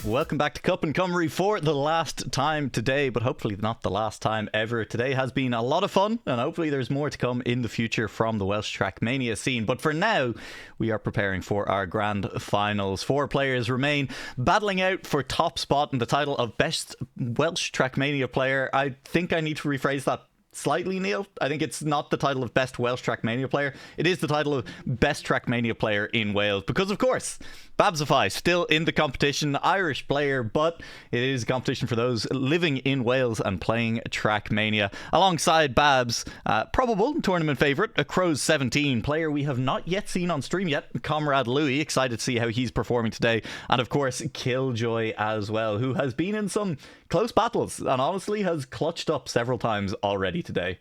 Welcome back to Cup and Cymru for the last time today, but hopefully not the last time ever. Today has been a lot of fun, and hopefully there's more to come in the future from the Welsh Trackmania scene. But for now, we are preparing for our grand finals. 4 players remain battling out for top spot in the title of Best Welsh Trackmania Player. I think I need to rephrase that slightly, Neil. I think it's not the title of Best Welsh Trackmania Player. It is the title of Best Trackmania Player in Wales, because of course Babz still in the competition, Irish player, but it is a competition for those living in Wales and playing Trackmania. Alongside Babz, probable tournament favourite, Acrose 17, player we have not yet seen on stream yet, ComradeLouis, excited to see how he's performing today, and of course vkilljoyy as well, who has been in some close battles and honestly has clutched up several times already today.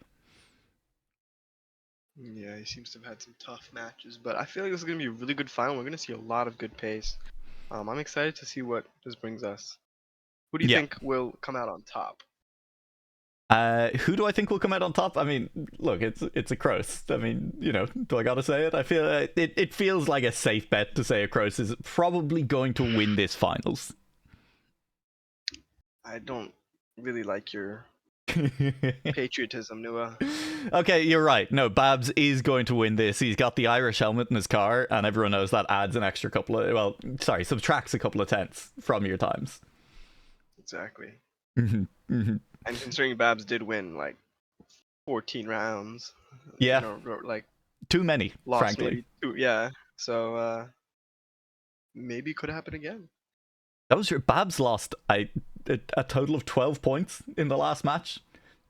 Yeah, he seems to have had some tough matches, but I feel like this is going to be a really good final. We're going to see a lot of good pace. I'm excited to see what this brings us. Who do you think will come out on top? Who do I think will come out on top? I mean, look, it's Acrose. I mean, you know, do I gotta say it? I feel it feels like a safe bet to say Acrose is probably going to win this finals. I don't really like your patriotism, Nua. Okay, you're right. No, Babz is going to win this. He's got the Irish helmet in his car, and everyone knows that adds an extra couple of, well, sorry, subtracts a couple of tenths from your times. Exactly. And considering Babz did win like 14 rounds. Yeah. You know, like too many, frankly. Maybe 2, yeah. So maybe it could happen again. That was your Babz lost a total of 12 points in the last match,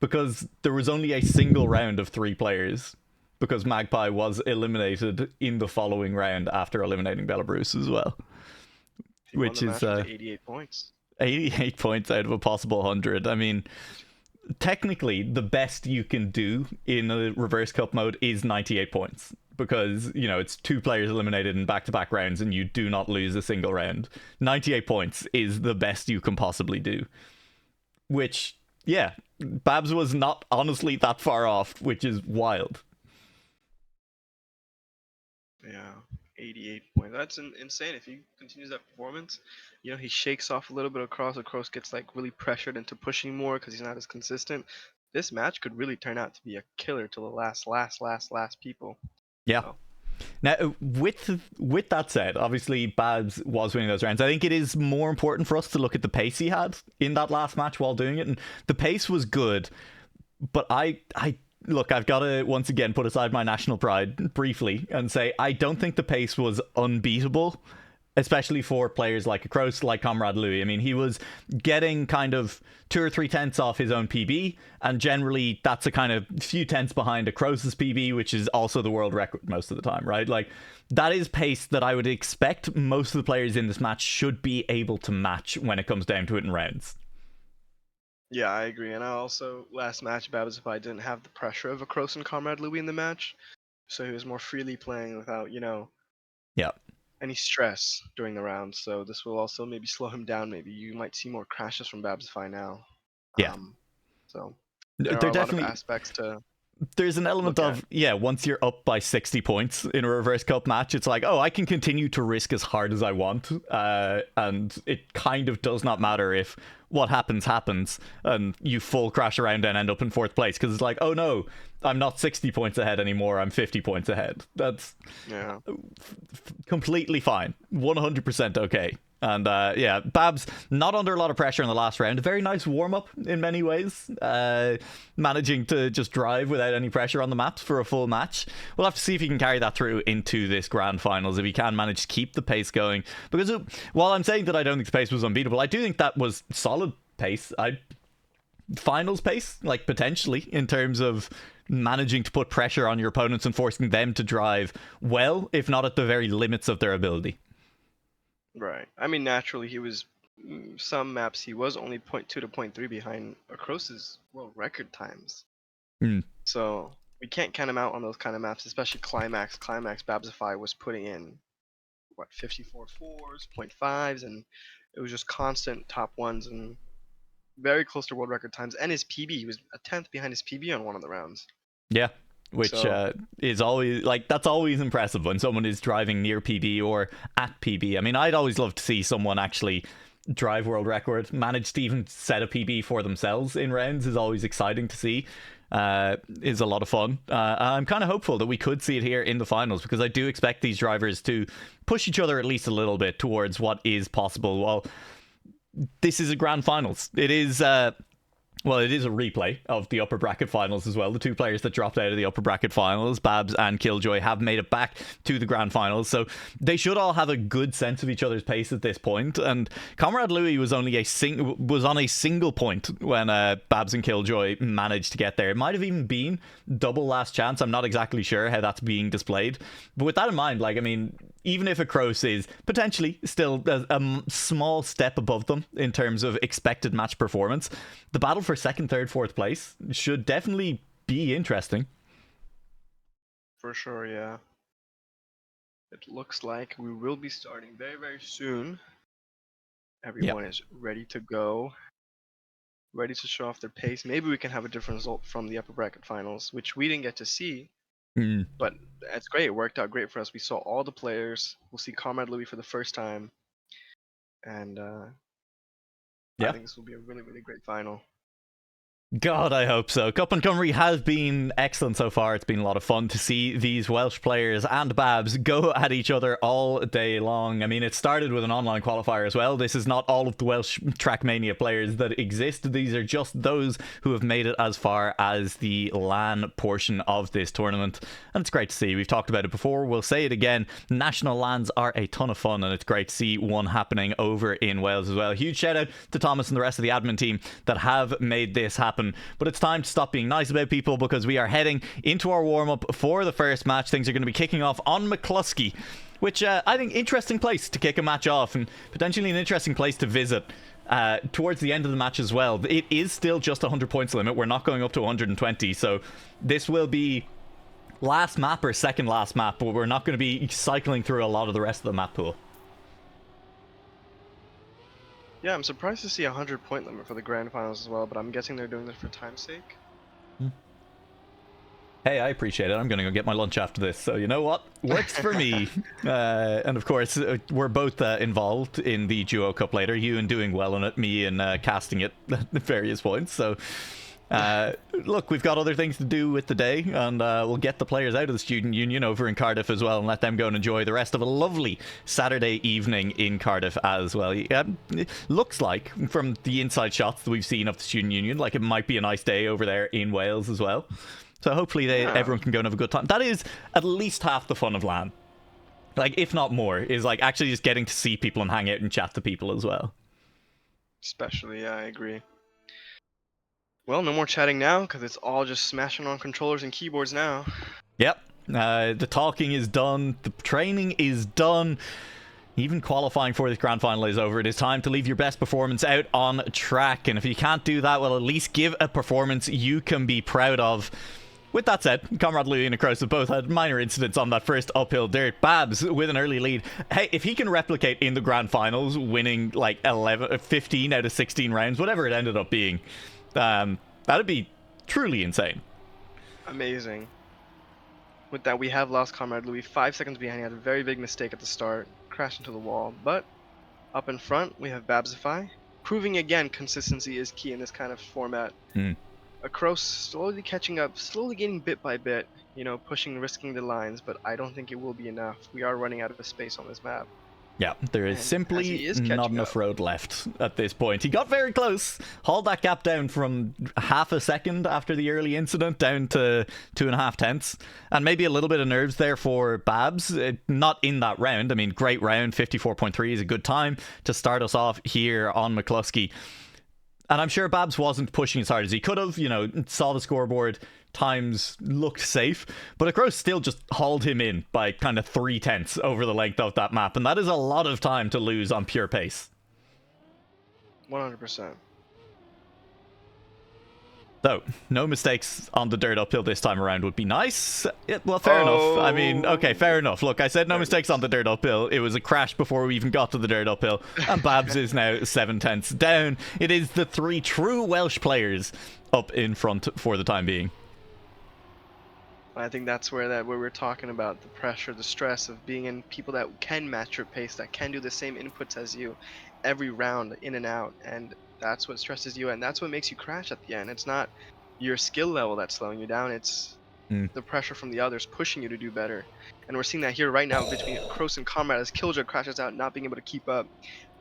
because there was only a single round of 3 players, because Magpie was eliminated in the following round after eliminating Belarus as well. Which is 88 points. 88 points out of a possible 100. I mean, technically the best you can do in a reverse cup mode is 98 points, because, you know, it's 2 players eliminated in back-to-back rounds and you do not lose a single round. 98 points is the best you can possibly do, which, yeah, Babz was not honestly that far off, which is wild. Yeah, 88 points. That's insane. If he continues that performance, you know, he shakes off a little bit across. Acrose gets like really pressured into pushing more because he's not as consistent. This match could really turn out to be a killer to the last people. Yeah. So. Now, with that said, obviously Babz was winning those rounds. I think it is more important for us to look at the pace he had in that last match while doing it, and the pace was good. But I look, I've got to once again put aside my national pride briefly and say I don't think the pace was unbeatable, especially for players like Acrose, like ComradeLouis. I mean, he was getting kind of 2 or 3 tenths off his own PB, and generally that's a kind of few tenths behind Acrose's PB, which is also the world record most of the time, right? Like, that is pace that I would expect most of the players in this match should be able to match when it comes down to it in rounds. Yeah, I agree. And I also, last match, Babz didn't have the pressure of Acrose and ComradeLouis in the match, so he was more freely playing without, you know, any stress during the round. So this will also maybe slow him down. Maybe you might see more crashes from Babz now. Yeah. So there are definitely a lot of aspects to. There's an element of, yeah, once you're up by 60 points in a reverse cup match, it's like, oh, I can continue to risk as hard as I want. And it kind of does not matter if what happens and you full crash around and end up in 4th place, because it's like, oh no, I'm not 60 points ahead anymore, I'm 50 points ahead. That's completely fine. 100% okay. And yeah, Babz not under a lot of pressure in the last round. A very nice warm-up in many ways. Managing to just drive without any pressure on the maps for a full match. We'll have to see if he can carry that through into this grand finals, if he can manage to keep the pace going. Because while I'm saying that I don't think the pace was unbeatable, I do think that was solid pace. Finals pace, like, potentially, in terms of managing to put pressure on your opponents and forcing them to drive well, if not at the very limits of their ability. Right. I mean, naturally, he was, some maps he was only 0.2 to 0.3 behind Acrose's world record times. So we can't count him out on those kind of maps, especially Climax. Babz was putting in, what, 54 4s, 0.5s, and it was just constant top 1s and very close to world record times. And his PB, he was a 10th behind his PB on one of the rounds. Yeah. Which is always, like, that's always impressive when someone is driving near PB or at PB. I mean, I'd always love to see someone actually drive world record, managed to even set a PB for themselves in rounds is always exciting to see. Is a lot of fun. I'm kind of hopeful that we could see it here in the finals, because I do expect these drivers to push each other at least a little bit towards what is possible. Well, this is a grand finals. It is well, it is a replay of the upper bracket finals as well. The two players that dropped out of the upper bracket finals, Babz and Killjoy, have made it back to the grand finals, so they should all have a good sense of each other's pace at this point. And ComradeLouis was only was on a single point when Babz and Killjoy managed to get there. It might have even been double last chance. I'm not exactly sure how that's being displayed, but with that in mind, like, I mean, even if Acrose is potentially still a small step above them in terms of expected match performance, the battle for second, third, fourth place should definitely be interesting. For sure, yeah. It looks like we will be starting very, very soon. Everyone is ready to go, ready to show off their pace. Maybe we can have a different result from the upper bracket finals, which we didn't get to see. But it's great. It worked out great for us. We saw all the players. We'll see ComradeLouis for the first time. And I think this will be a really, really great final. God, I hope so. Cwpan Cymru has been excellent so far. It's been a lot of fun to see these Welsh players and Babz go at each other all day long. I mean, it started with an online qualifier as well. This is not all of the Welsh Trackmania players that exist. These are just those who have made it as far as the LAN portion of this tournament. And it's great to see. We've talked about it before. We'll say it again. National LANs are a ton of fun, and it's great to see one happening over in Wales as well. Huge shout out to Thomas and the rest of the admin team that have made this happen. But it's time to stop being nice about people, because we are heading into our warm-up for the first match. Things are going to be kicking off on McCluskey, which I think interesting place to kick a match off, and potentially an interesting place to visit towards the end of the match as well. It is still just 100 points limit. We're not going up to 120, so this will be last map or second last map, but we're not going to be cycling through a lot of the rest of the map pool. Yeah, I'm surprised to see a 100-point limit for the grand finals as well, but I'm guessing they're doing this for time's sake. Hey, I appreciate it. I'm going to go get my lunch after this, so you know what? Works for me. And of course, we're both involved in the Duo Cup later. You in doing well on it, me in casting it at various points. So, look, we've got other things to do with the day, and we'll get the players out of the Student Union over in Cardiff as well, and let them go and enjoy the rest of a lovely Saturday evening in Cardiff as well. It looks like, from the inside shots that we've seen of the Student Union, like it might be a nice day over there in Wales as well. So hopefully everyone can go and have a good time. That is at least half the fun of LAN. Like, if not more, is like actually just getting to see people and hang out and chat to people as well. Especially, yeah, I agree. Well, no more chatting now, because it's all just smashing on controllers and keyboards now. Yep. The talking is done. The training is done. Even qualifying for this grand final is over. It is time to leave your best performance out on track. And if you can't do that, well, at least give a performance you can be proud of. With that said, ComradeLouis and Acrose have both had minor incidents on that first uphill dirt. Babz with an early lead. Hey, if he can replicate in the grand finals, winning like 15 out of 16 rounds, whatever it ended up being, that'd be truly insane. Amazing. With that, we have lost ComradeLouis 5 seconds behind. He had a very big mistake at the start, crashed into the wall. But up in front, we have Babzify, proving again consistency is key in this kind of format. Acrose slowly catching up, slowly getting bit by bit, you know, pushing, risking the lines, but I don't think it will be enough. We are running out of space on this map. Yeah, there is simply not enough road left at this point. He got very close, hauled that gap down from half a second after the early incident down to 2.5 tenths. And maybe a little bit of nerves there for Babz, not in that round. I mean, great round, 54.3 is a good time to start us off here on McCluskey. And I'm sure Babz wasn't pushing as hard as he could have, you know, saw the scoreboard, times looked safe, but Acrose still just hauled him in by kind of 3 tenths over the length of that map, and that is a lot of time to lose on pure pace. 100%. So, no mistakes on the dirt uphill this time around would be nice. Well, fair enough. I mean, okay, fair enough. Look, I said no mistakes on the dirt uphill. It was a crash before we even got to the dirt uphill, and Babz is now 7 tenths down. It is the 3 true Welsh players up in front for the time being. I think that's where we're talking about the pressure, the stress of being in people that can match your pace, that can do the same inputs as you every round in and out, and that's what stresses you, and that's what makes you crash at the end. It's not your skill level that's slowing you down, it's Mm. the pressure from the others pushing you to do better. And we're seeing that here right now between Acrose and Comrade as Killjoy crashes out, not being able to keep up.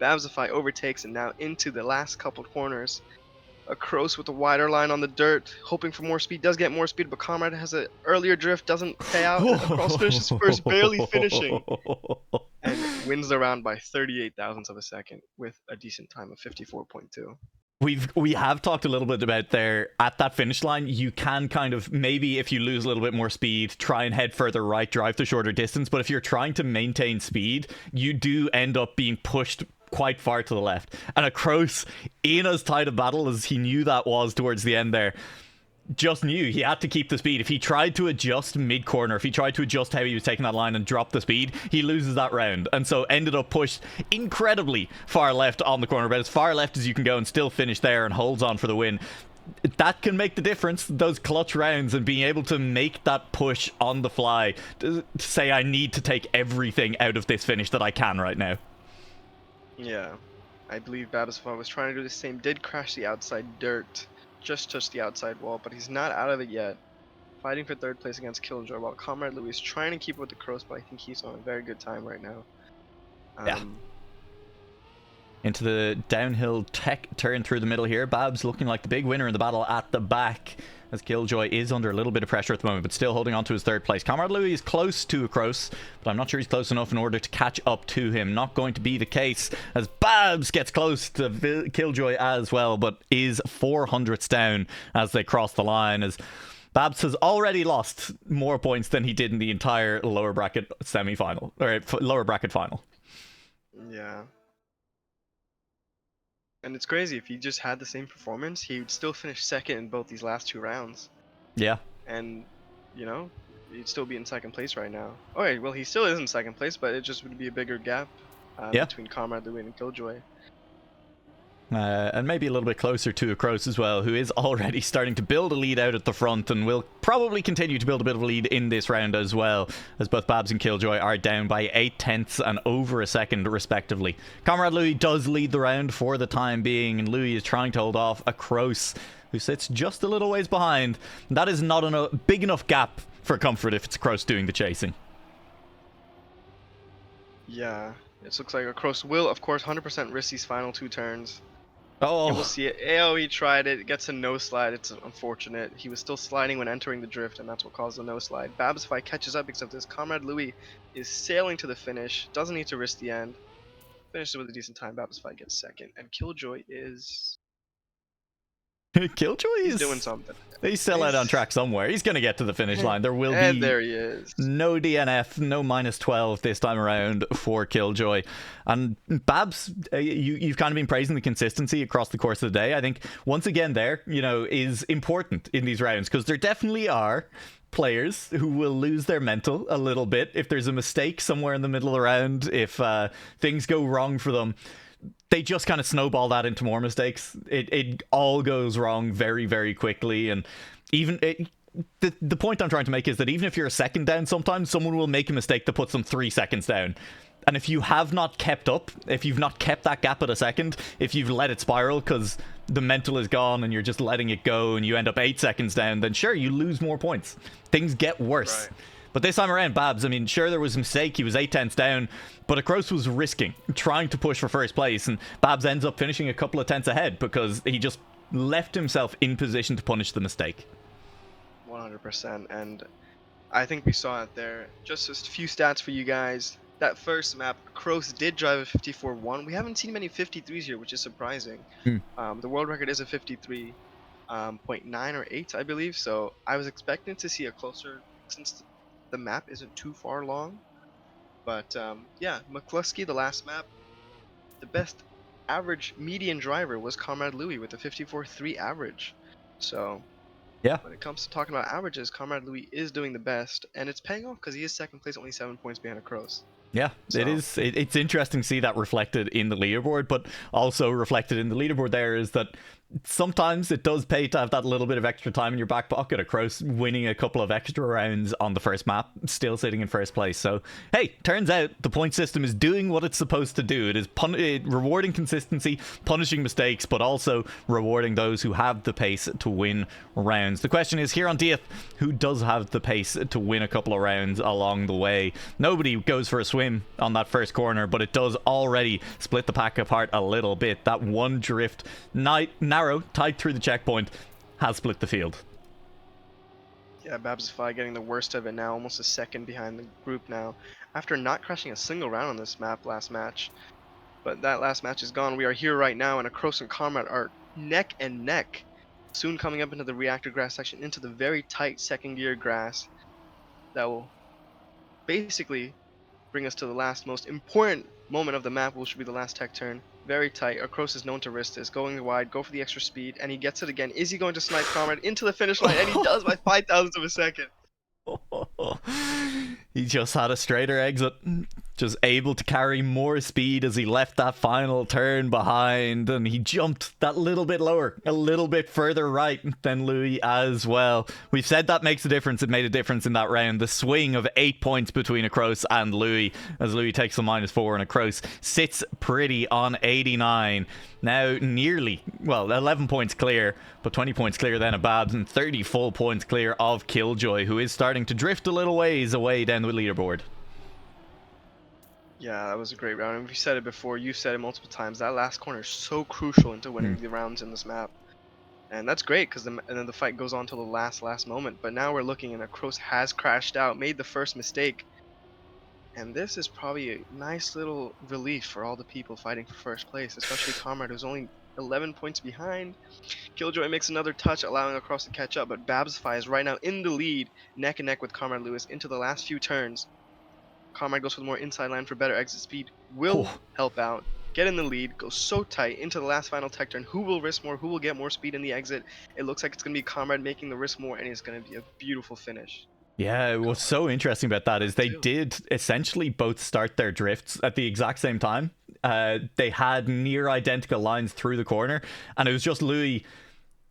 Babzify overtakes and now into the last couple corners. Acrose with a wider line on the dirt, hoping for more speed, does get more speed, but Comrade has an earlier drift, doesn't pay out, and Acrose finishes first, barely finishing, and wins the round by 38 thousandths of a second with a decent time of 54.2. We have talked a little bit about there at that finish line. You can kind of, maybe if you lose a little bit more speed, try and head further right, drive the shorter distance. But if you're trying to maintain speed, you do end up being pushed quite far to the left. And Acrose, in as tight a battle as he knew that was towards the end there, just knew he had to keep the speed. If he tried to adjust mid-corner, if he tried to adjust how he was taking that line and drop the speed, he loses that round. And so ended up pushed incredibly far left on the corner, but as far left as you can go and still finish there and holds on for the win. That can make the difference, those clutch rounds, and being able to make that push on the fly to say, I need to take everything out of this finish that I can right now. Yeah, I believe Babzify was trying to do the same, did crash the outside dirt, just touched the outside wall, but he's not out of it yet. Fighting for third place against Killjoy, while ComradeLouis is trying to keep up with the Cross, but I think he's on a very good time right now. Yeah. Into the downhill tech turn through the middle here. Babz looking like the big winner in the battle at the back, as Killjoy is under a little bit of pressure at the moment, but still holding on to his third place. ComradeLouis is close to Acrose, but I'm not sure he's close enough in order to catch up to him. Not going to be the case, as Babz gets close to Killjoy as well, but is 400ths down as they cross the line, as Babz has already lost more points than he did in the entire lower bracket semi-final, or lower bracket final. Yeah. And it's crazy, if he just had the same performance, he would still finish second in both these last two rounds. Yeah. And, you know, he'd still be in second place right now. Okay, well, he still is in second place, but it just would be a bigger gap between ComradeLouis and Killjoy. And maybe a little bit closer to Acrose as well, who is already starting to build a lead out at the front and will probably continue to build a bit of a lead in this round as well, as both Babz and Killjoy are down by 8/10 and over a second respectively. ComradeLouis does lead the round for the time being, and Louis is trying to hold off Acrose, who sits just a little ways behind. That is not a big enough gap for comfort if it's Acrose doing the chasing. Yeah, it looks like Acrose will, of course, 100% risk these final two turns. Oh, we'll see it. AoE tried it, gets a no slide. It's unfortunate. He was still sliding when entering the drift, and that's what caused the no slide. Babzify catches up because of this. ComradeLouis is sailing to the finish, doesn't need to risk the end. Finishes with a decent time. Babzify gets second, and Killjoy is Killjoy is doing something. He's still out on track somewhere. He's going to get to the finish line. There will and be there he is. No DNF, no -12 this time around for Killjoy. And Babz, you've kind of been praising the consistency across the course of the day. I think once again there, is important in these rounds, because there definitely are players who will lose their mental a little bit if there's a mistake somewhere in the middle of the round, if things go wrong for them. They just kind of snowball that into more mistakes. It all goes wrong very, very quickly. And even the point I'm trying to make is that even if you're a second down, sometimes someone will make a mistake that puts them 3 seconds down. And if you have not kept up, if you've not kept that gap at a second, if you've let it spiral because the mental is gone and you're just letting it go and you end up 8 seconds down, then sure, you lose more points. Things get worse. Right. But this time around, Babz, I mean, sure, there was a mistake. He was 8/10 down, but Acrose was risking, trying to push for first place, and Babz ends up finishing a couple of tenths ahead because he just left himself in position to punish the mistake. 100%, and I think we saw it there. Just a few stats for you guys. That first map, Acrose did drive a 54.1. We haven't seen many 53s here, which is surprising. The world record is a 53.9 or 8, I believe, so I was expecting to see a closer, since the map isn't too far long. But yeah, McCluskey, the last map, the best average median driver was ComradeLouis with a 54.3 average. So yeah, when it comes to talking about averages, ComradeLouis is doing the best, and it's paying off because he is second place, only 7 points behind Acrose. Yeah, so it's interesting to see that reflected in the leaderboard, but also reflected in the leaderboard there is that sometimes it does pay to have that little bit of extra time in your back pocket. Acrose winning a couple of extra rounds on the first map, still sitting in first place. So, hey, turns out the point system is doing what it's supposed to do. It is rewarding consistency, punishing mistakes, but also rewarding those who have the pace to win rounds. The question is, here on Dieth, who does have the pace to win a couple of rounds along the way? Nobody goes for a swim on that first corner, but it does already split the pack apart a little bit. That one drift, narrow, tight through the checkpoint, has split the field. Yeah, Babz getting the worst of it now, almost a second behind the group now, after not crashing a single round on this map last match. But that last match is gone. We are here right now, and Acrose and Comrade are neck and neck. Soon coming up into the reactor grass section, into the very tight second gear grass that will basically bring us to the last most important moment of the map, which will be the last tech turn. Very tight. Acrose is known to risk this. Going wide, go for the extra speed, and he gets it again. Is he going to snipe Comrade into the finish line? And he does by 0.005 of a second. He just had a straighter exit, just able to carry more speed as he left that final turn behind, and he jumped that little bit lower, a little bit further right than Louis as well. We've said that makes a difference. It made a difference in that round. The swing of 8 points between Acrose and Louis, as Louis takes the -4 and Acrose sits pretty on 89. Now nearly, well, 11 points clear, but 20 points clear then of Babz, and 30 full points clear of Killjoy, who is starting to drift a little ways away down the leaderboard. Yeah, that was a great round. And we said it before, you said it multiple times, that last corner is so crucial into winning the rounds in this map. And that's great, because and then the fight goes on till the last moment. But now we're looking, and Acrose has crashed out, made the first mistake. And this is probably a nice little relief for all the people fighting for first place, especially Comrade, who's only 11 points behind. Killjoy makes another touch, allowing Acrose to catch up, but Babz is right now in the lead, neck and neck with ComradeLouis into the last few turns. Comrade goes for the more inside line for better exit speed, will help out, get in the lead, goes so tight into the last final tech turn. Who will risk more? Who will get more speed in the exit? It looks like it's going to be Comrade making the risk more, and it's going to be a beautiful finish. Yeah, what's so interesting about that is they did essentially both start their drifts at the exact same time. They had near identical lines through the corner, and it was just Louis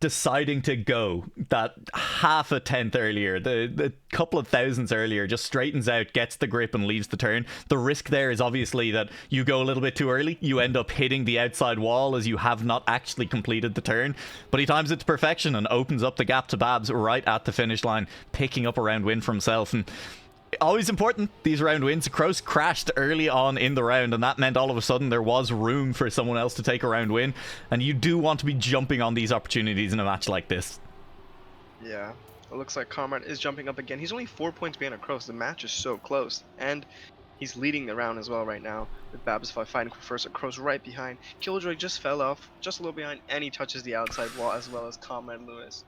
deciding to go that half a tenth earlier, the couple of thousandths earlier, just straightens out, gets the grip, and leaves the turn. The risk there is obviously that you go a little bit too early, you end up hitting the outside wall as you have not actually completed the turn, but he times it to perfection and opens up the gap to Babz right at the finish line, picking up a round win for himself. And always important, these round wins. Acrose crashed early on in the round, and that meant all of a sudden there was room for someone else to take a round win, and you do want to be jumping on these opportunities in a match like this. Yeah, it looks like Comrade is jumping up again. He's only 4 points behind Acrose. The match is so close, and he's leading the round as well right now, with Babz fighting for first, Acrose right behind. Killjoy just fell off, just a little behind, and he touches the outside wall, as well as ComradeLouis.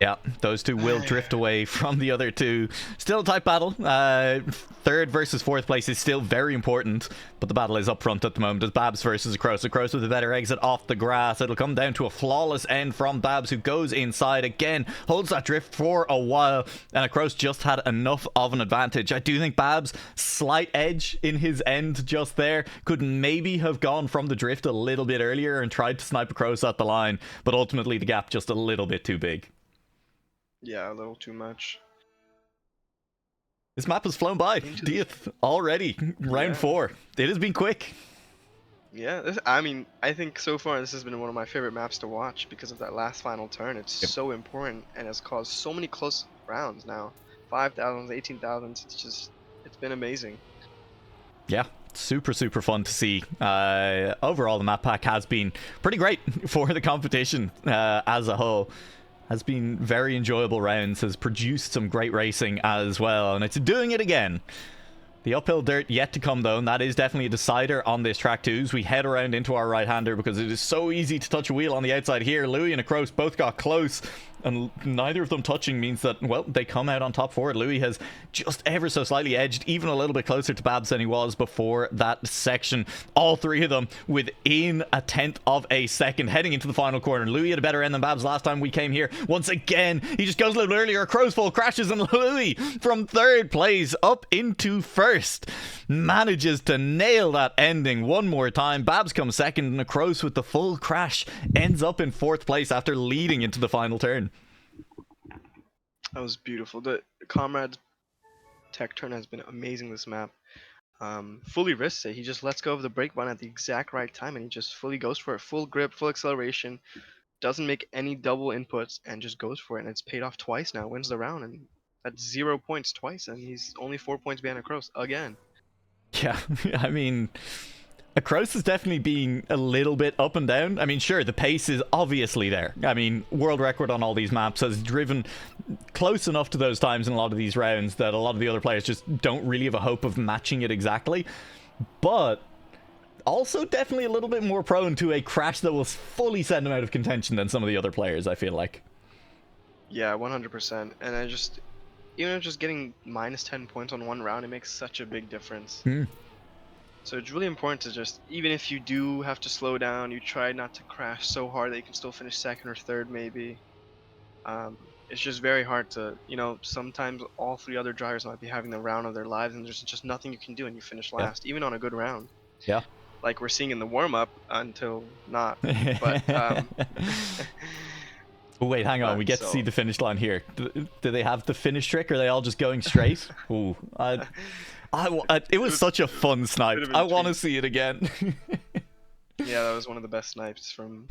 Yeah, those two will drift away from the other two. Still a tight battle. Third versus fourth place is still very important, but the battle is up front at the moment as Babz versus Acrose. Acrose with a better exit off the grass. It'll come down to a flawless end from Babz, who goes inside again, holds that drift for a while, and Acrose just had enough of an advantage. I do think Babz, slight edge in his end just there, could maybe have gone from the drift a little bit earlier and tried to snipe Acrose at the line, but ultimately the gap just a little bit too big. Yeah, a little too much. This map has flown by. Dieth already. Round 4. It has been quick. Yeah, I mean, I think so far this has been one of my favorite maps to watch because of that last final turn. It's so important and has caused so many close rounds now. 5,000s, 18,000s. It's been amazing. Yeah. Super fun to see. Overall, the map pack has been pretty great for the competition as a whole. Has been very enjoyable rounds, has produced some great racing as well, and it's doing it again. The uphill dirt yet to come though, and that is definitely a decider on this track too, as we head around into our right-hander because it is so easy to touch a wheel on the outside here. Louis and Acrose both got close, and neither of them touching means that, well, they come out on top forward. Louis has just ever so slightly edged, even a little bit closer to Babz than he was before that section. All three of them within a tenth of a second heading into the final corner. Louis had a better end than Babz last time we came here. Once again, he just goes a little earlier. Acrose full crashes, and Louis from third place up into first manages to nail that ending one more time. Babz comes second, and Acrose with the full crash ends up in fourth place after leading into the final turn. That was beautiful. The Comrade's tech turn has been amazing this map. Fully risks it. He just lets go of the brake button at the exact right time, and he just fully goes for it. Full grip, full acceleration, doesn't make any double inputs, and just goes for it. And it's paid off twice now. Wins the round, and that's 0 points twice, and he's only 4 points behind Acrose again. Yeah, I mean, Acrose is definitely being a little bit up and down. I mean, sure, the pace is obviously there. I mean, world record on all these maps has driven close enough to those times in a lot of these rounds that a lot of the other players just don't really have a hope of matching it exactly. But also definitely a little bit more prone to a crash that will fully send him out of contention than some of the other players, I feel like. Yeah, 100%. And I just, even just getting minus 10 points on one round, it makes such a big difference. So it's really important to just, even if you do have to slow down, you try not to crash so hard that you can still finish second or third maybe. It's just very hard to, sometimes all three other drivers might be having the round of their lives, and there's just nothing you can do and you finish last, even on a good round. Yeah. Like we're seeing in the warm-up until not. But wait, hang on. We get to see the finish line here. Do they have the finish trick, or are they all just going straight? Ooh, it was such a fun snipe. I want to see it again. Yeah, that was one of the best snipes from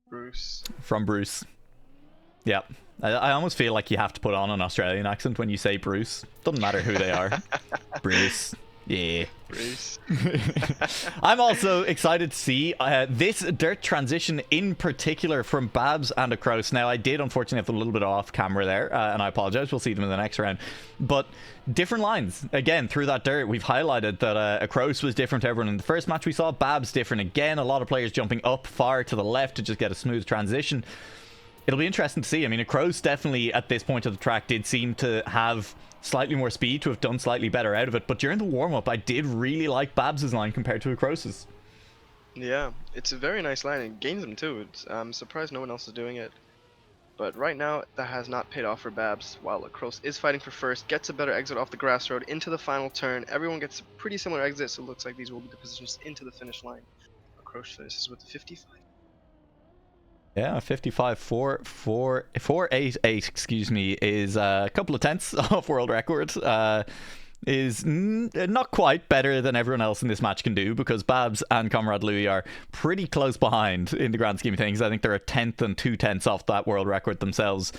Bruce. Yeah. I almost feel like you have to put on an Australian accent when you say Bruce. Doesn't matter who they are. Bruce. Yeah. Bruce. I'm also excited to see this dirt transition in particular from Babz and Acrose. Now, I did unfortunately have a little bit off camera there, and I apologize. We'll see them in the next round. But different lines. Again, through that dirt, we've highlighted that Acrose was different to everyone in the first match we saw. Babz different again. A lot of players jumping up far to the left to just get a smooth transition. It'll be interesting to see. I mean, Acrose definitely at this point of the track did seem to have slightly more speed, to have done slightly better out of it. But during the warm-up, I did really like Babz's line compared to Acrose's. Yeah, it's a very nice line. It gains them too. I'm surprised no one else is doing it. But right now, that has not paid off for Babz, while Acrose is fighting for first, gets a better exit off the grass road into the final turn. Everyone gets a pretty similar exit, so it looks like these will be the positions into the finish line. Acrose finishes with the 55. Yeah, 55 488, excuse me, is a couple of tenths off world record. Is not quite better than everyone else in this match can do, because Babz and ComradeLouis are pretty close behind in the grand scheme of things. I think they're a tenth and 2 tenths off that world record themselves,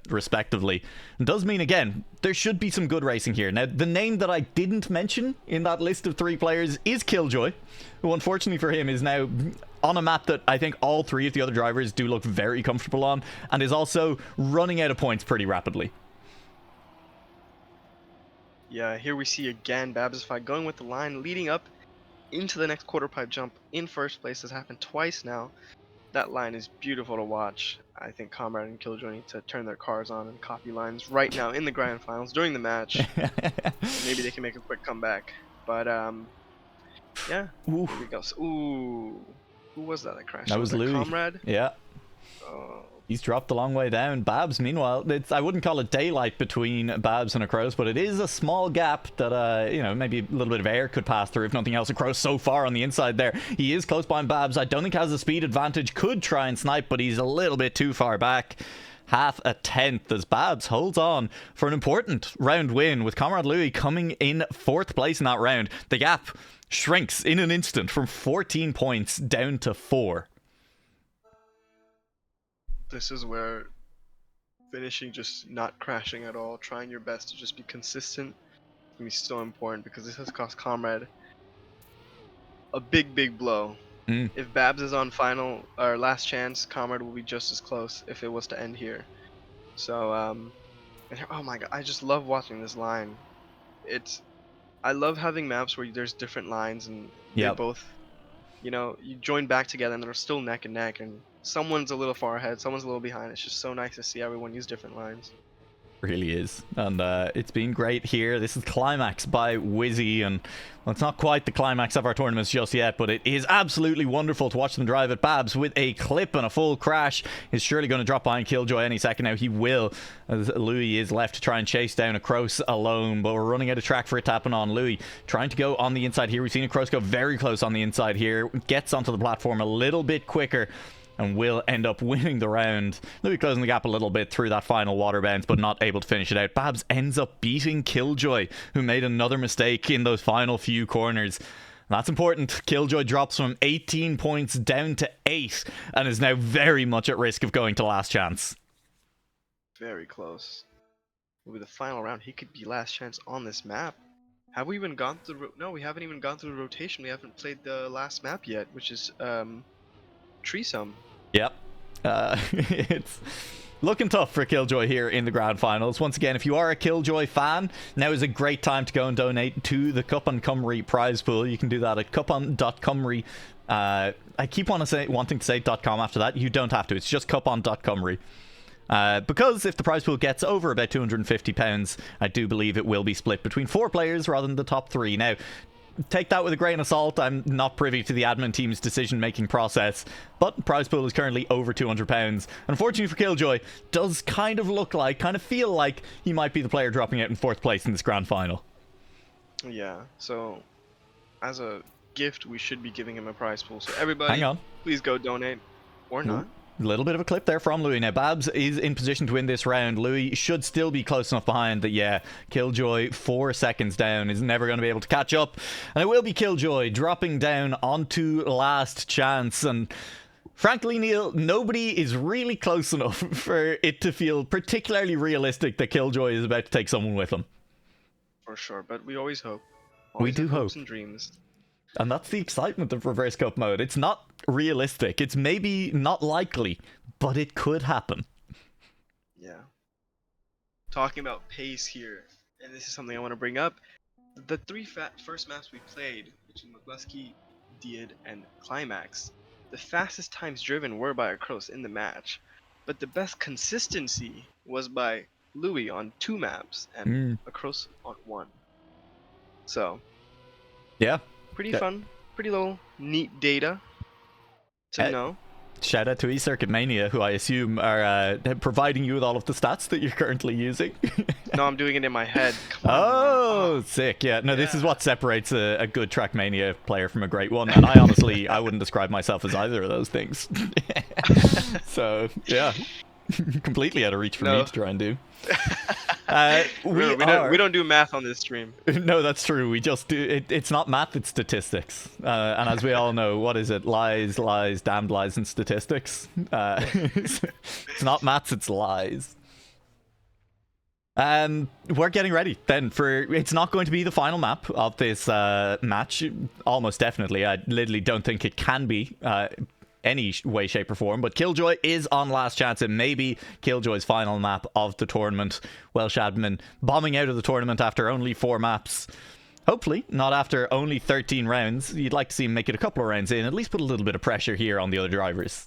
respectively. It does mean, again, there should be some good racing here. Now, the name that I didn't mention in that list of 3 players is Killjoy, who unfortunately for him is now on a map that I think all 3 of the other drivers do look very comfortable on, and is also running out of points pretty rapidly. Yeah, here we see again Babz's fight going with the line, leading up into the next quarter pipe jump in first place. Has happened twice now. That line is beautiful to watch. I think Comrade and Killjoy need to turn their cars on and copy lines right now in the grand finals during the match. Maybe they can make a quick comeback. But yeah, here we go. Ooh, who was that crashed? That was Louis. Comrade? Yeah. Oh. He's dropped a long way down. Babz, meanwhile, I wouldn't call it daylight between Babz and Acrose, but it is a small gap that, maybe a little bit of air could pass through, if nothing else. Acrose so far on the inside there. He is close behind Babz. I don't think has a speed advantage. Could try and snipe, but he's a little bit too far back. Half a tenth as Babz holds on for an important round win, with ComradeLouis coming in 4th place in that round. The gap shrinks in an instant from 14 points down to 4. This is where finishing, just not crashing at all, trying your best to just be consistent, can be so important, because this has cost Comrade a big blow. If Babz is on final or last chance, Comrade will be just as close if it was to end here. So oh my god, I just love watching this line. I love having maps where there's different lines and they both, you join back together and they're still neck and neck, and someone's a little far ahead, someone's a little behind. It's just so nice to see everyone use different lines. Really is, and it's been great here. This is Climax by Wizzy, and well, it's not quite the climax of our tournaments just yet, but it is absolutely wonderful to watch them drive at Babz with a clip and a full crash. He's surely going to drop behind Killjoy any second now. He will, as Louis is left to try and chase down Acrose alone, but we're running out of track for it to happen on Louis. Trying to go on the inside here. We've seen Acrose go very close on the inside here. Gets onto the platform a little bit quicker, and will end up winning the round. Louis closing the gap a little bit through that final water bounce, but not able to finish it out. Babz ends up beating Killjoy, who made another mistake in those final few corners. That's important. Killjoy drops from 18 points down to 8, and is now very much at risk of going to last chance. Very close. Will be the final round. He could be last chance on this map. Have we even gone through... No, we haven't even gone through the rotation. We haven't played the last map yet, which is... Treesome. Yep. It's looking tough for Killjoy here in the grand finals. Once again, if you are a Killjoy fan, now is a great time to go and donate to the Cwpan Cymru prize pool. You can do that at cwpan.cymru. I keep wanting to say .com after that. You don't have to. It's just cwpan.cymru. Because if the prize pool gets over about £250, I do believe it will be split between 4 players rather than the top 3. Now, take that with a grain of salt. I'm not privy to the admin team's decision-making process, but prize pool is currently over £200. Unfortunately for Killjoy, does kind of feel like he might be the player dropping out in 4th place in this grand final. Yeah, so as a gift, we should be giving him a prize pool. So everybody, hang on, please go donate, or not. A little bit of a clip there from Louis. Now, Babz is in position to win this round. Louis should still be close enough behind that, yeah, Killjoy 4 seconds down is never going to be able to catch up. And it will be Killjoy dropping down onto last chance. And frankly, Neil, nobody is really close enough for it to feel particularly realistic that Killjoy is about to take someone with him. For sure, but we always hope. We do hope. And dreams. And that's the excitement of Reverse Cup mode. It's not realistic. It's maybe not likely, but it could happen. Yeah. Talking about pace here, and this is something I want to bring up. The 3 first maps we played, between McLusky, Diad, and Climax, the fastest times driven were by Acrose in the match, but the best consistency was by Louis on 2 maps and Acrose on 1. So, yeah. Pretty fun, pretty little neat data to know. Shout out to eCircuit Mania, who I assume are providing you with all of the stats that you're currently using. No, I'm doing it in my head. Oh, sick. Yeah, no, this is what separates a good Trackmania player from a great one. And I honestly, I wouldn't describe myself as either of those things. So, yeah, completely out of reach for me to try and do. We don't do math on this stream. No, that's true. We just do it's not math, it's statistics. And as we all know, what is it? Lies, damned lies, and statistics. It's not maths, it's lies. We're getting ready then for... It's not going to be the final map of this match. Almost definitely. I literally don't think it can be any way, shape, or form, but Killjoy is on last chance. It may be Killjoy's final map of the tournament. Welsh admin bombing out of the tournament after only 4 maps. Hopefully not after only 13 rounds. You'd like to see him make it a couple of rounds in, at least put a little bit of pressure here on the other drivers.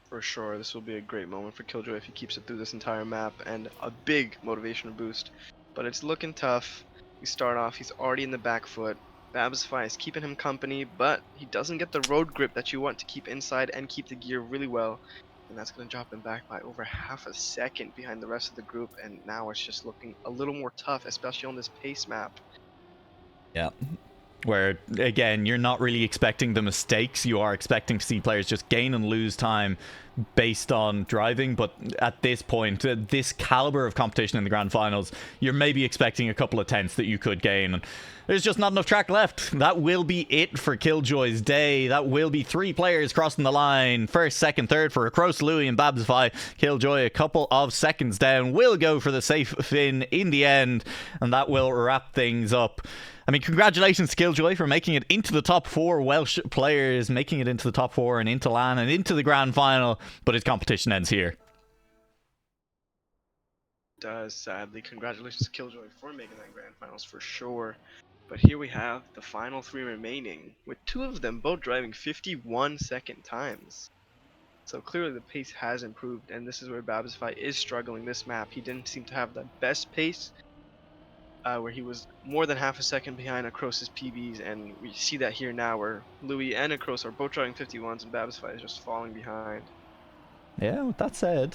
For sure, this will be a great moment for Killjoy if he keeps it through this entire map, and a big motivational boost. But it's looking tough. We start off, he's already in the back foot. Babz is keeping him company, but he doesn't get the road grip that you want to keep inside and keep the gear really well. And that's going to drop him back by over half a second behind the rest of the group. And now it's just looking a little more tough, especially on this pace map. Yeah. Where, again, you're not really expecting the mistakes. You are expecting to see players just gain and lose time based on driving. But at this point, this caliber of competition in the grand finals, you're maybe expecting a couple of tenths that you could gain. And there's just not enough track left. That will be it for Killjoy's day. That will be 3 players crossing the line. First, second, third for Acrose, Louis, and Babz. Killjoy, a couple of seconds down, will go for the safe fin in the end. And that will wrap things up. I mean, congratulations to Killjoy for making it into the top 4 Welsh players, making it into the top 4 and into LAN and into the grand final, but his competition ends here. Does, sadly. Congratulations to Killjoy for making that grand finals for sure. But here we have the final 3 remaining, with 2 of them both driving 51-second times. So clearly the pace has improved, and this is where Babz is struggling this map. He didn't seem to have the best pace, where he was more than half a second behind Acrose's PBs, and we see that here now where Louis and Acrose are both driving 51s and Babz is just falling behind. Yeah, with that said,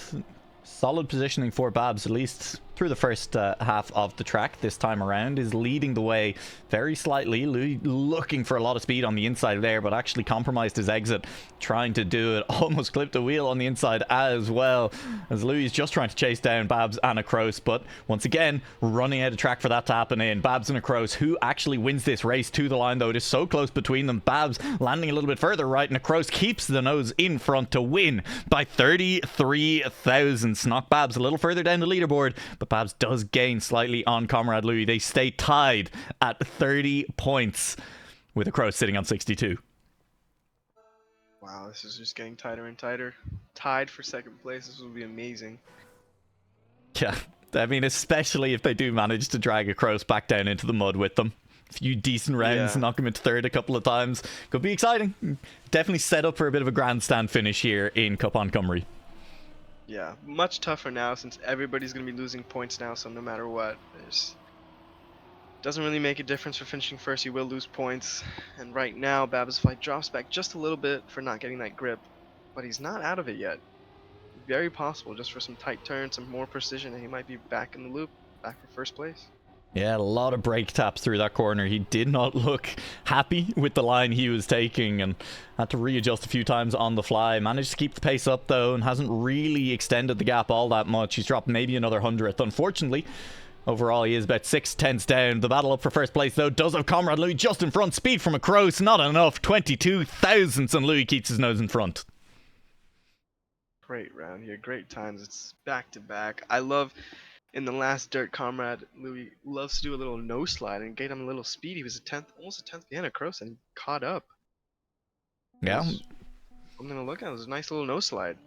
solid positioning for Babz, at least through the first half of the track this time around, is leading the way very slightly. Louis looking for a lot of speed on the inside there, but actually compromised his exit, trying to do it. Almost clipped a wheel on the inside as well, as Louis is just trying to chase down Babz and Acrose, but once again, running out of track for that to happen in. Babz and Acrose, who actually wins this race to the line, though. It is so close between them. Babz landing a little bit further right, and Acrose keeps the nose in front to win by 33 thousandths. Knock Babz a little further down the leaderboard, but Babz does gain slightly on ComradeLouis. They stay tied at 30 points, with Acrose sitting on 62. Wow, this is just getting tighter and tighter. Tied for second place. This will be amazing. Yeah, I mean, especially if they do manage to drag Acrose back down into the mud with them. A few decent rounds, knock him into third a couple of times. Could be exciting. Definitely set up for a bit of a grandstand finish here in Cwpan Cymru. Yeah, much tougher now since everybody's going to be losing points now, so no matter what, it doesn't really make a difference for finishing first. You will lose points, and right now Babz drops back just a little bit for not getting that grip, but he's not out of it yet. Very possible, just for some tight turns, some more precision, and he might be back in the loop, back for first place. Yeah, a lot of brake taps through that corner. He did not look happy with the line he was taking and had to readjust a few times on the fly. Managed to keep the pace up, though, and hasn't really extended the gap all that much. He's dropped maybe another 100th. Unfortunately, overall, he is about 6/10ths down. The battle up for first place, though, does have ComradeLouis just in front. Speed from Acrose, not enough. 22 thousandths, and Louis keeps his nose in front. Great round here. Great times. It's back to back. I love... In the last dirt, ComradeLouis loves to do a little nose slide and get him a little speed. He was almost a tenth behind Acrose and caught up. Yeah. I'm gonna look at it. It was a nice little nose slide.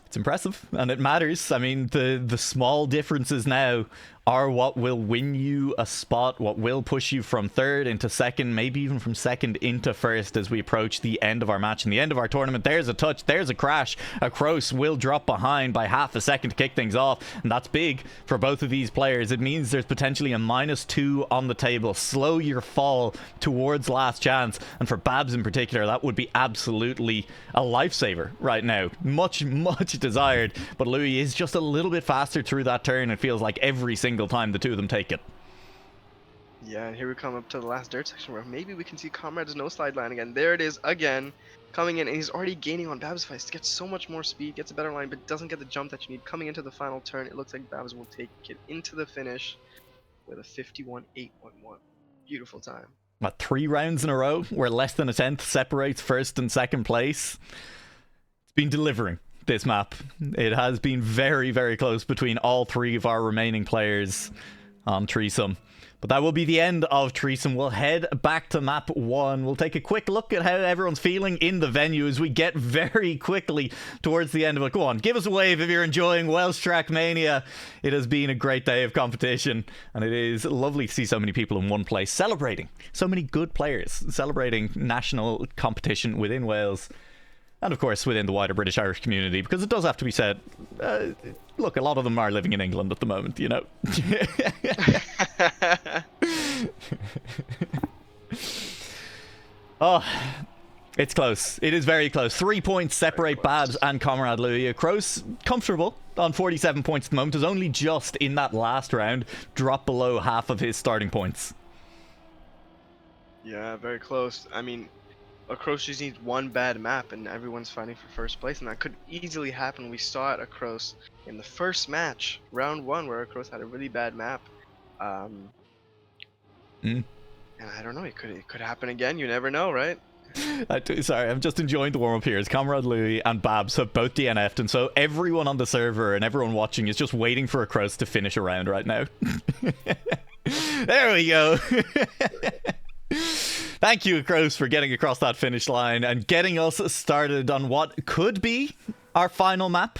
It's impressive, and it matters. I mean, the small differences now are what will win you a spot, what will push you from third into second, maybe even from second into first as we approach the end of our match and the end of our tournament. There's a touch, there's a crash. Acrose will drop behind by half a second to kick things off, and that's big for both of these players. It means there's potentially a -2 on the table. Slow your fall towards last chance, and for Babz in particular, that would be absolutely a lifesaver right now. Much desired, but Louis is just a little bit faster through that turn. It feels like every single time the two of them take it. Yeah, and here we come up to the last dirt section where maybe we can see Comrade's no slide line again. There it is again, coming in, and he's already gaining on Babz. Gets so much more speed, gets a better line, but doesn't get the jump that you need. Coming into the final turn, it looks like Babz will take it into the finish with a 51.811. Beautiful time. What, 3 rounds in a row where less than a tenth separates first and second place? It's been delivering. This map, it has been very, very close between all 3 of our remaining players on Threesome. But that will be the end of Threesome. We'll head back to map 1. We'll take a quick look at how everyone's feeling in the venue as we get very quickly towards the end of it. Go on, give us a wave if you're enjoying Welsh Track Mania. It has been a great day of competition, and it is lovely to see so many people in one place celebrating. So many good players celebrating national competition within Wales. And of course within the wider British-Irish community, because it does have to be said, look, a lot of them are living in England at the moment, you know. Oh, it's close. It is very close. 3 points separate Babz and ComradeLouis. Acrose, comfortable on 47 points at the moment, has only just in that last round dropped below half of his starting points. Yeah, very close. I mean, Acrose just needs one bad map and everyone's fighting for first place, and that could easily happen. We saw it Acrose in the first match, round 1, where Acrose had a really bad map. And I don't know, it could happen again. You never know, right? Sorry, I'm just enjoying the warm-up here. As ComradeLouis and Babz have both DNF'd, and so everyone on the server and everyone watching is just waiting for Acrose to finish a round right now. There we go. Thank you, Acrose, for getting across that finish line and getting us started on what could be our final map.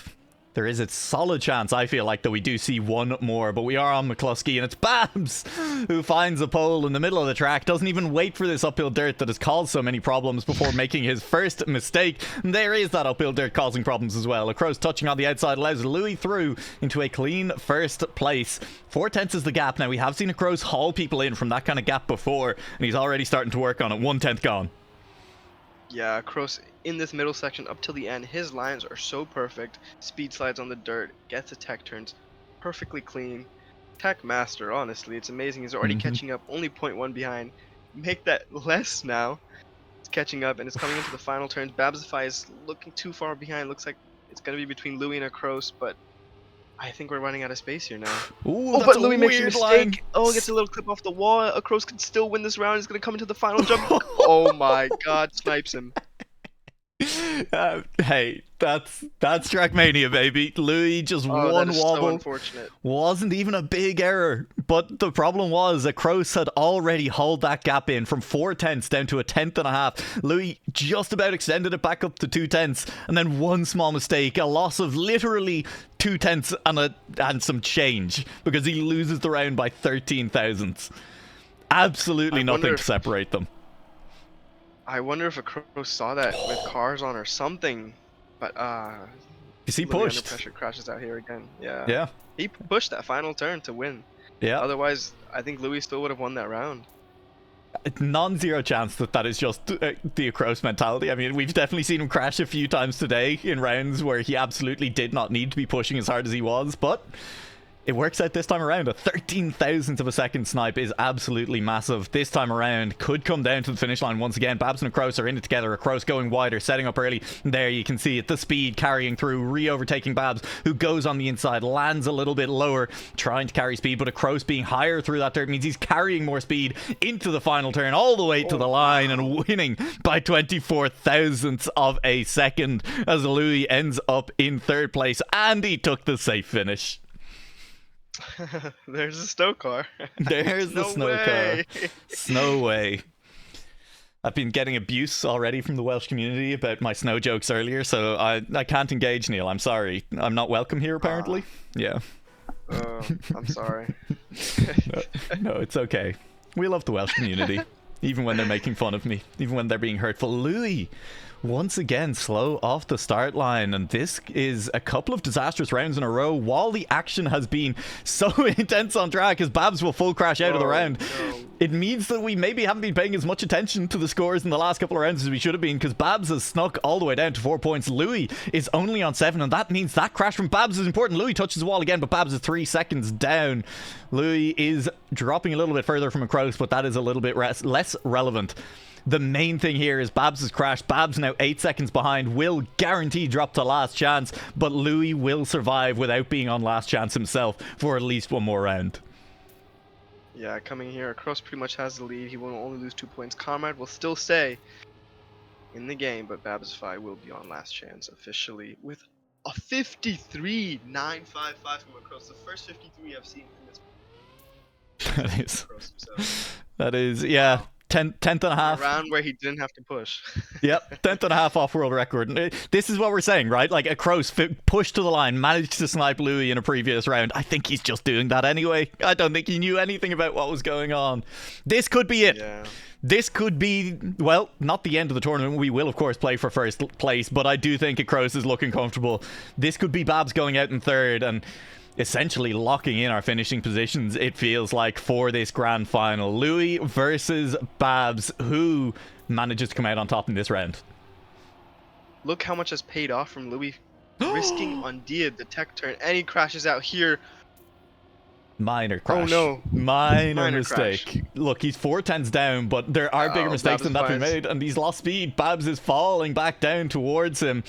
there is a solid chance, I feel like, that we do see one more, but we are on McCluskey, and it's Babz who finds a pole in the middle of the track, doesn't even wait for this uphill dirt that has caused so many problems before making his first mistake. And there is that uphill dirt causing problems as well. Acrose touching on the outside allows Louis through into a clean first place. 4/10 is the gap. Now, we have seen Acrose haul people in from that kind of gap before, and he's already starting to work on it. 1/10 gone. Yeah, Acrose in this middle section up till the end, his lines are so perfect. Speed slides on the dirt, gets the tech turns perfectly clean. Tech master, honestly, it's amazing. He's already catching up, only 0.1 behind. Make that less now. It's catching up and it's coming into the final turns. Babzify is looking too far behind. Looks like it's going to be between Louis and Acrose, but I think we're running out of space here now. Ooh, oh, but Louis makes a mistake. Line. Oh, gets a little clip off the wall. Acrose can still win this round. He's going to come into the final jump. Oh my god, snipes him. Hey, that's Trackmania, baby. Louis just one wobble. So unfortunate. Wasn't even a big error, but the problem was Acrose had already hauled that gap in from 4/10 down to a 1/10.5. Louis just about extended it back up to 2/10, and then one small mistake, a loss of literally 2/10 and some change, because he loses the round by 13 thousandths. Absolutely nothing to separate them. I wonder if Acrose saw that with cars on or something, but is he pushed? Under pressure crashes out here again. Yeah. Yeah. He pushed that final turn to win. Yeah. Otherwise, I think Louis still would have won that round. Non-zero chance that is just the Acrose mentality. I mean, we've definitely seen him crash a few times today in rounds where he absolutely did not need to be pushing as hard as he was, but it works out this time around. A 13,000th of a second snipe is absolutely massive. This time around could come down to the finish line once again. Babz and Acrose are in it together. Acrose going wider, setting up early. There you can see it. The speed carrying through, re-overtaking Babz, who goes on the inside, lands a little bit lower, trying to carry speed, but Acrose being higher through that dirt means he's carrying more speed into the final turn, all the way to the line, and winning by 24 thousandths of a second as Louis ends up in third place, and he took the safe finish. There's a snow car. There's the snow car. Snow way. I've been getting abuse already from the Welsh community about my snow jokes earlier, so I can't engage, Neil. I'm sorry. I'm not welcome here, apparently. Yeah. I'm sorry. No, it's okay. We love the Welsh community, even when they're making fun of me, even when they're being hurtful. Louis, once again, slow off the start line, and this is a couple of disastrous rounds in a row while the action has been so intense on track as Babz will full crash out of the round. No. It means that we maybe haven't been paying as much attention to the scores in the last couple of rounds as we should have been, because Babz has snuck all the way down to 4 points. Louis is only on 7, and that means that crash from Babz is important. Louis touches the wall again, but Babz is 3 seconds down. Louis is dropping a little bit further from Acrose, but that is a little bit less relevant. The main thing here is Babz' crash. Babz now 8 seconds behind, will guarantee drop to last chance, but Louis will survive without being on last chance himself for at least one more round. Yeah, coming here, Acrose pretty much has the lead. He will only lose 2 points. Comrade will still stay in the game, but Babzify will be on last chance officially with a 53.955 from Acrose. The first 53 I've seen in this. That is, yeah. 10th and a half. A round where he didn't have to push. Yep, 10th and a half off world record. This is what we're saying, right? Like, Acrose pushed to the line, managed to snipe Louis in a previous round. I think he's just doing that anyway. I don't think he knew anything about what was going on. This could be it. Yeah. This could be, well, not the end of the tournament. We will, of course, play for first place, but I do think Acrose is looking comfortable. This could be Babz going out in third and essentially locking in our finishing positions, it feels like, for this grand final. Louis versus Babz. Who manages to come out on top in this round? Look how much has paid off from Louis risking on Dia the tech turn, and he crashes out here. Minor crash. Oh no. Minor mistake. Crash. Look, he's 4/10s down, but there are bigger mistakes than that to be made, and he's lost speed. Babz is falling back down towards him.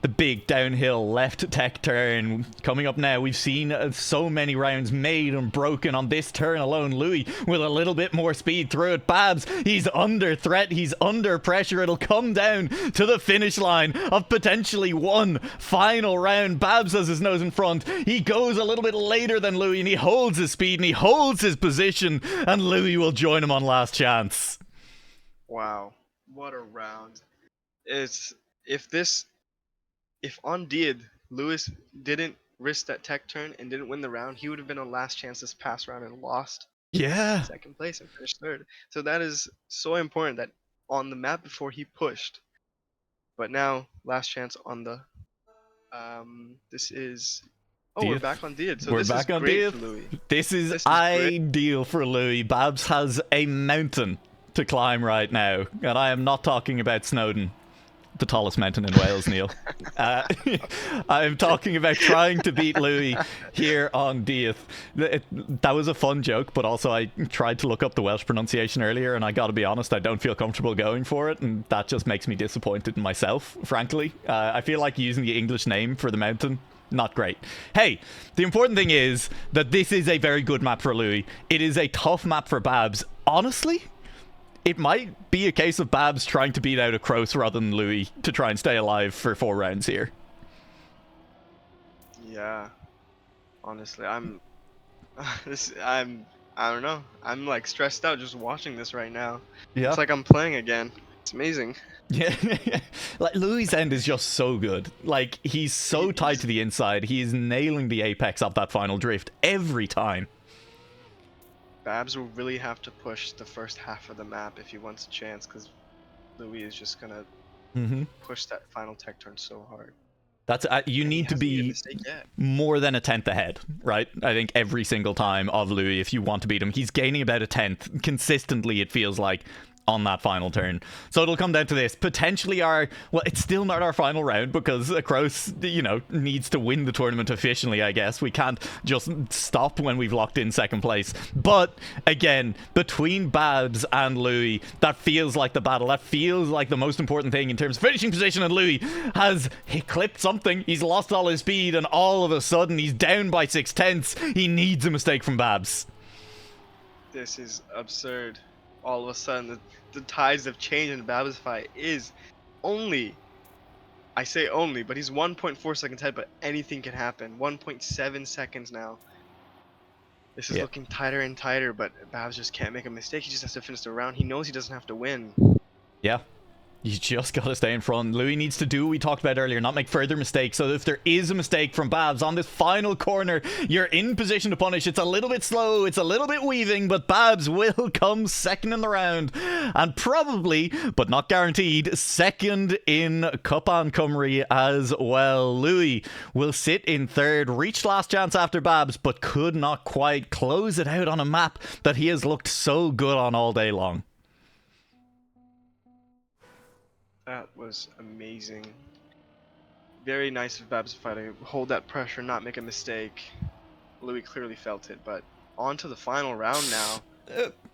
The big downhill left tech turn coming up now. We've seen so many rounds made and broken on this turn alone. Louis with a little bit more speed through it. Babz, he's under threat. He's under pressure. It'll come down to the finish line of potentially one final round. Babz has his nose in front. He goes a little bit later than Louis, and he holds his speed and he holds his position, and Louis will join him on last chance. Wow, what a round. If on Did Louis didn't risk that tech turn and didn't win the round, he would have been on last chance this past round and lost Yeah. second place and finished third. So that is so important that on the map before he pushed, but now last chance on the this is we're back on Diad, so we're this back is on great Diad. for Louis. This is great. ideal for Louis. Babz has a mountain to climb right now, and I am not talking about Snowdon, the tallest mountain in Wales, Neil. I'm talking about trying to beat Louis here on Diad. That was a fun joke, but also I tried to look up the Welsh pronunciation earlier, and I gotta be honest, I don't feel comfortable going for it, and that just makes me disappointed in myself, frankly. I feel like using the English name for the mountain, not great. Hey, the important thing is that this is a very good map for Louis. It is a tough map for Babz. Honestly, it might be a case of Babz trying to beat out Acrose rather than Louis to try and stay alive for 4 rounds here. Yeah, honestly, I don't know. I'm like stressed out just watching this right now. Yeah. It's like I'm playing again. It's amazing. Yeah, like Louis' end is just so good. Like, he's so tight to the inside. He is nailing the apex of that final drift every time. Babz will really have to push the first half of the map if he wants a chance, because Louis is just gonna push that final tech turn so hard. That's you need to be more than a tenth ahead, right? I think every single time of Louis, if you want to beat him, he's gaining about a tenth consistently, it feels like, on that final turn. So it'll come down to this. Potentially it's still not our final round because Acrose, needs to win the tournament efficiently, I guess. We can't just stop when we've locked in second place. But again, between Babz and Louis, that feels like the battle. That feels like the most important thing in terms of finishing position, and Louis has clipped something. He's lost all his speed, and all of a sudden he's down by 6/10. He needs a mistake from Babz. This is absurd. All of a sudden, the tides have changed, and Babz fight is only, I say only, but he's 1.4 seconds ahead, but anything can happen. 1.7 seconds now. This is looking tighter and tighter, but Babz just can't make a mistake. He just has to finish the round. He knows he doesn't have to win. Yeah. You just gotta stay in front. Louis needs to do what we talked about earlier, not make further mistakes. So if there is a mistake from Babz on this final corner, you're in position to punish. It's a little bit slow, it's a little bit weaving, but Babz will come second in the round. And probably, but not guaranteed, second in Cwpan Cymru as well. Louis will sit in third, reached last chance after Babz, but could not quite close it out on a map that he has looked so good on all day long. That was amazing. Very nice of Babz to hold that pressure, not make a mistake. Louis clearly felt it, but on to the final round now.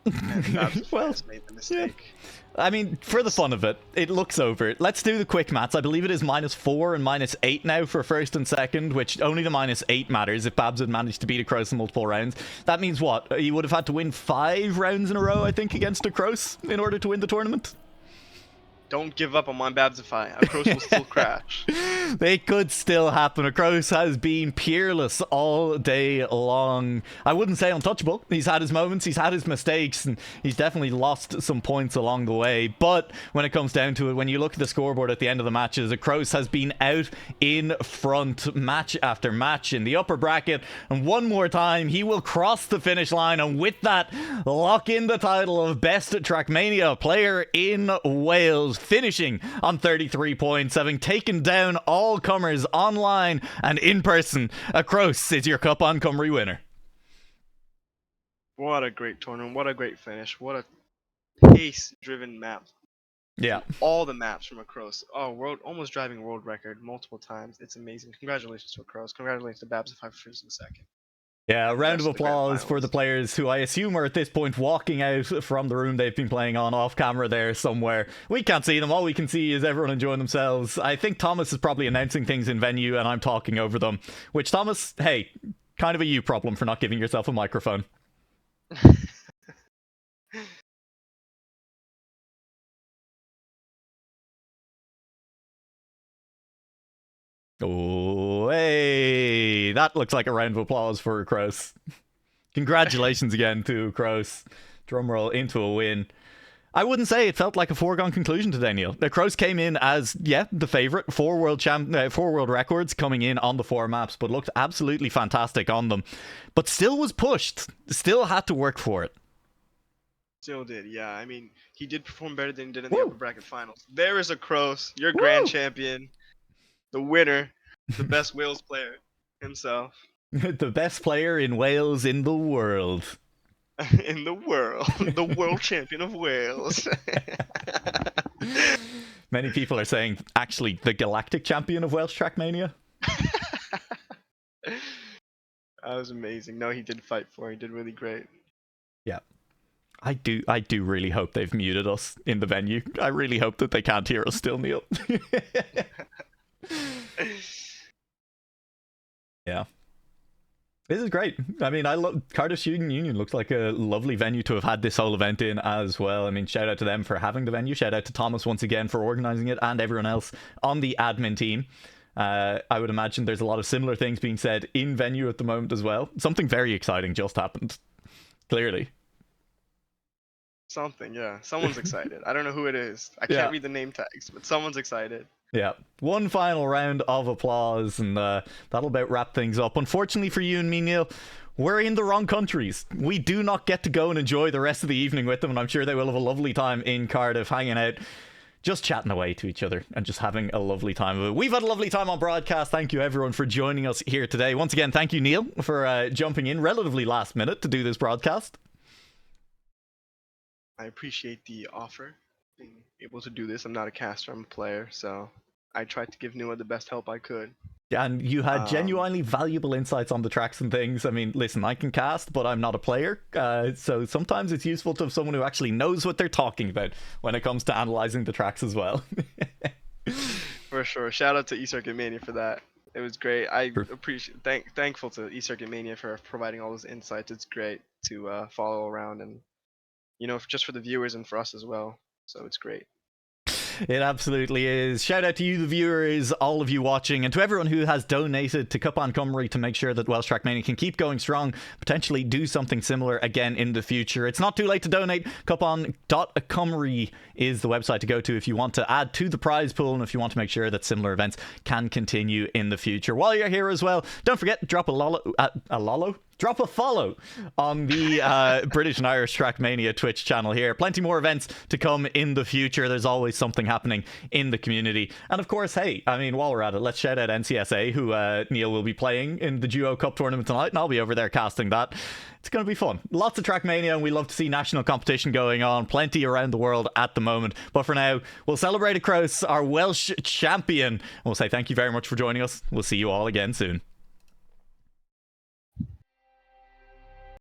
And Babz made the mistake. Yeah. I mean, for the fun of it, it looks over. Let's do the quick maths. I believe it is -4 and -8 now for first and second, which only the -8 matters if Babz had managed to beat Acrose in multiple rounds. That means what? He would have had to win 5 rounds in a row, I think, against Acrose in order to win the tournament. Don't give up on my Babzify. Acrose will still crash. They could still happen. Acrose has been peerless all day long. I wouldn't say untouchable. He's had his moments, he's had his mistakes, and he's definitely lost some points along the way. But when it comes down to it, when you look at the scoreboard at the end of the matches, Acrose has been out in front match after match in the upper bracket. And one more time, he will cross the finish line, and with that, lock in the title of Best Trackmania player in Wales, finishing on 33 points, having taken down all comers online and in person. Acrose is your Cwpan Cymru winner. What a great tournament. What a great finish. What a pace-driven map. Yeah. All the maps from Acrose. Oh, almost driving world record multiple times. It's amazing. Congratulations to Acrose. Congratulations to Babz for finishing second. Yeah, a round of applause for the players who I assume are at this point walking out from the room they've been playing on off camera there somewhere. We can't see them. All we can see is everyone enjoying themselves. I think Thomas is probably announcing things in venue and I'm talking over them. Which, Thomas, hey, kind of a you problem for not giving yourself a microphone. Oh, hey, that looks like a round of applause for Acrose. Congratulations again to Acrose. Drumroll into a win. I wouldn't say it felt like a foregone conclusion today, Neil. Acrose came in as, the favourite. 4 world records coming in on the 4 maps, but looked absolutely fantastic on them. But still was pushed. Still had to work for it. Still did, yeah. I mean, he did perform better than he did in the upper bracket finals. There is Acrose, your grand champion, the winner, the best Wales player himself. The best player in Wales in the world. In the world. The world champion of Wales. Many people are saying, actually, the galactic champion of Welsh Trackmania. That was amazing. No, he did fight for it. He did really great. Yeah. I do really hope they've muted us in the venue. I really hope that they can't hear us still, Neil. Yeah. This is great. I mean, I love Cardiff Student Union. Looks like a lovely venue to have had this whole event in as well. I mean, shout out to them for having the venue. Shout out to Thomas once again for organising it, and everyone else on the admin team. I would imagine there's a lot of similar things being said in venue at the moment as well. Something very exciting just happened. Clearly. Something, yeah. Someone's excited. I don't know who it is. I can't read the name tags, but someone's excited. Yeah. One final round of applause, and that'll about wrap things up. Unfortunately for you and me, Neil, we're in the wrong countries. We do not get to go and enjoy the rest of the evening with them, and I'm sure they will have a lovely time in Cardiff, hanging out, just chatting away to each other and just having a lovely time of it. We've had a lovely time on broadcast. Thank you, everyone, for joining us here today. Once again, thank you, Neil, for jumping in relatively last minute to do this broadcast. I appreciate the offer, being able to do this. I'm not a caster, I'm a player, so I tried to give Nua the best help I could. Yeah, and you had genuinely valuable insights on the tracks and things. I mean, listen, I can cast, but I'm not a player, so sometimes it's useful to have someone who actually knows what they're talking about when it comes to analysing the tracks as well. For sure. Shout out to eCircuit Mania for that. It was great. I appreciate, thankful to eCircuit Mania for providing all those insights. It's great to follow around, and just for the viewers and for us as well. So it's great. It absolutely is. Shout out to you, the viewers, all of you watching, and to everyone who has donated to Cwpan Cymru to make sure that Welsh Trackmania can keep going strong, potentially do something similar again in the future. It's not too late to donate. Cwpan.cymru is the website to go to if you want to add to the prize pool and if you want to make sure that similar events can continue in the future. While you're here as well, don't forget, drop a follow on the British and Irish Trackmania Twitch channel here. Plenty more events to come in the future. There's always something happening in the community. And of course, hey, I mean, while we're at it, let's shout out NCSA, who Neil will be playing in the Duo Cup tournament tonight, and I'll be over there casting that. It's going to be fun. Lots of Trackmania, and we love to see national competition going on. Plenty around the world at the moment. But for now, we'll celebrate Acrose, our Welsh champion. And we'll say thank you very much for joining us. We'll see you all again soon.